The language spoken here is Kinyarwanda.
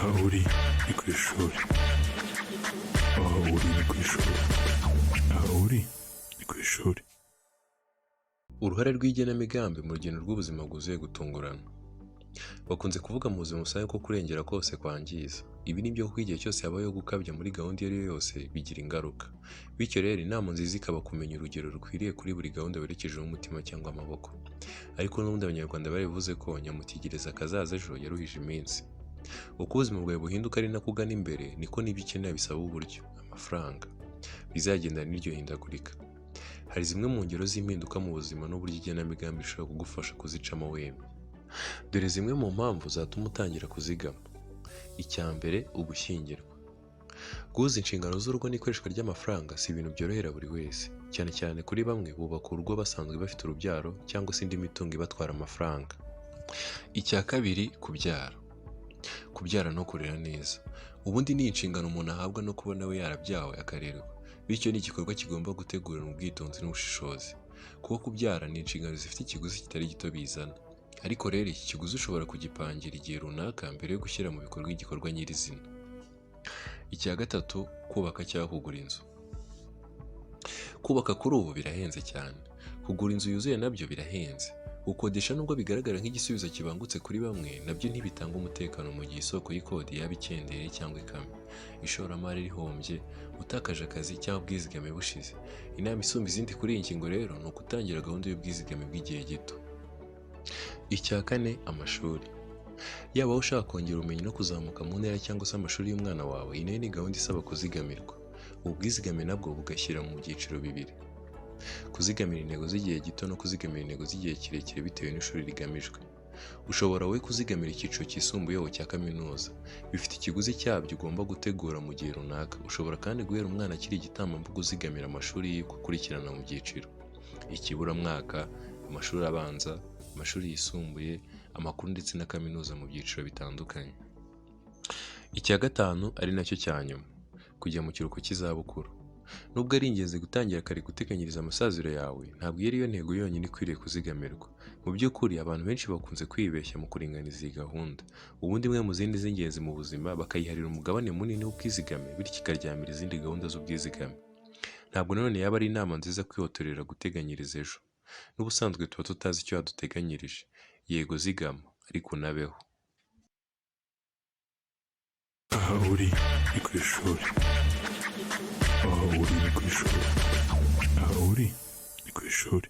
aha uri ni ku ishuri, aha uri ni ku ishuri, aha uri ni ku ishuri. Uruhare rw'igenamigambi mu rugendo rw'ubuzima bwuzuye gutungurana. Bakunze kuvuga mu buzima busanzwe ko kurengera kose kwangiza. Ibi ni byo kuko igihe cyose habayeho gukabya muri gahunda iyo ari yo yose bigira ingaruka. Bityo rero inama nziza ikaba kumenya urugero rukwiriye kuri buri gahunda werekejeho umutima cyangwa amaboko. Ariko n'ubundi Abanyarwanda barivuze ko nyamutegereza akazaza ejo yaruhije iminsi. Uko ubuzima bwawe buhinduka ari nako ugana imbere, niko n'ibyo ukeneye bisaba uburyo, amafaranga, bizagendana n'iryo hindagurika. Hari zimwe mu ngero z'impinduka mu buzima n'uburyo igenamigambi ishobora kugufasha kuzicamo wemye. Dore zimwe mu mpamvu zatuma utangira kuzigama. Icya mbere, ugushyingirwa. Guhuza inshingano z'urugo n'ikoreshwa ry'amafaranga si ibintu byorohera buri wese, cyane cyane kuri bamwe bubaka urugo basanzwe bafite urubyaro cyangwa se indi mitungo ibatwara amafaranga. Icya kabiri, kubyara. Kubyara no kurera neza. Ubundi ni inshingano umuntu ahabwa no kubona we yarabyawe akarerwa. Bityo ni igikorwa kigomba gutegurana ubwitonzi n'ubushishozi. Kuko kubyara ni inshingano zifite ikiguzi kitari gito bizana. Ariko rero iki kiguzi ushobora kugipangira igihe runaka mbere yo gushyira mu bikorwa igikorwa nyirizina. Icya gatatu, kubaka cyangwa kugura inzu. Kubaka kuri ubu birahenze cyane. Kugura inzu yuzuye nabyo birahenze. Gukodesha nubwo bigaragara nk'igisubizo kibangutse kuri bamwe, nabyo ntibitanga umutekano mu gihe isoko y'ikodi yaba ikendeye cyangwa ikamyo. Ishoramari rihombye, utakaje akazi cyangwa ubwizigame bushize. Inama isumba izindi kuri iyi ngingo rero ni ukutangira gahunda y'ubwizigame bw'igihe gito. Icya kane, amashuri. Yaba aho ushaka kongera ubumenyi no kuzamuka mu ntera cyangwa se amashuri y'umwana wawe, iyi nayo ni gahunda isaba kuzigamirwa. Ubu bwizigame nabwo bugashyira mu byiciro bibiri: kuzigamira intego z'igihe gito no kuzigamira intego z'igihe kirekire bitewe n'ishuri rigamijwe. Ushobora wowe kuzigamira icyiciro cyisumbuyeho cya kaminuza. Bifite ikiguzi cyabyo ugomba gutegura mu gihe runaka. Ushobora kandi guhera umwana akiri igitambambuga uzigamira amashuri ye gukurikirana mu byiciro: ikiburamwaka, amashuri abanza, amashuri yisumbuye, amakuru ndetse na kaminuza mu byiciro bitandukanye. Icya gatanu ari nacyo cya nyuma, kujya mu kiruhuko cy'izabukuru. Nubwo ari ingenzi gutangira kare guteganyiriza amasaziro yawe, ntabwo iyo ariyo ntego yonyine ikwiriye kuzigamirwa. Mu by'ukuri abantu benshi bakunze kwibeshya mu kuringaniza iyi gahunda. Ubundi imwe mu zindi z'ingenzi mu buzima bakayiharira umugabane munini w'ubwizigame, bityo ikaryamira izindi gahunda z'ubwizigame. Ntabwo nanone yaba ari inama nziza kwihotorera guteganyiriza ejo. N'ubusanzwe tuba tutazi icyo yaduteganyirije. Yego zigama, ariko unabeho. Aha uri ni ku ishuri, aha uri ni ku ishuri, aha uri ni ku ishuri.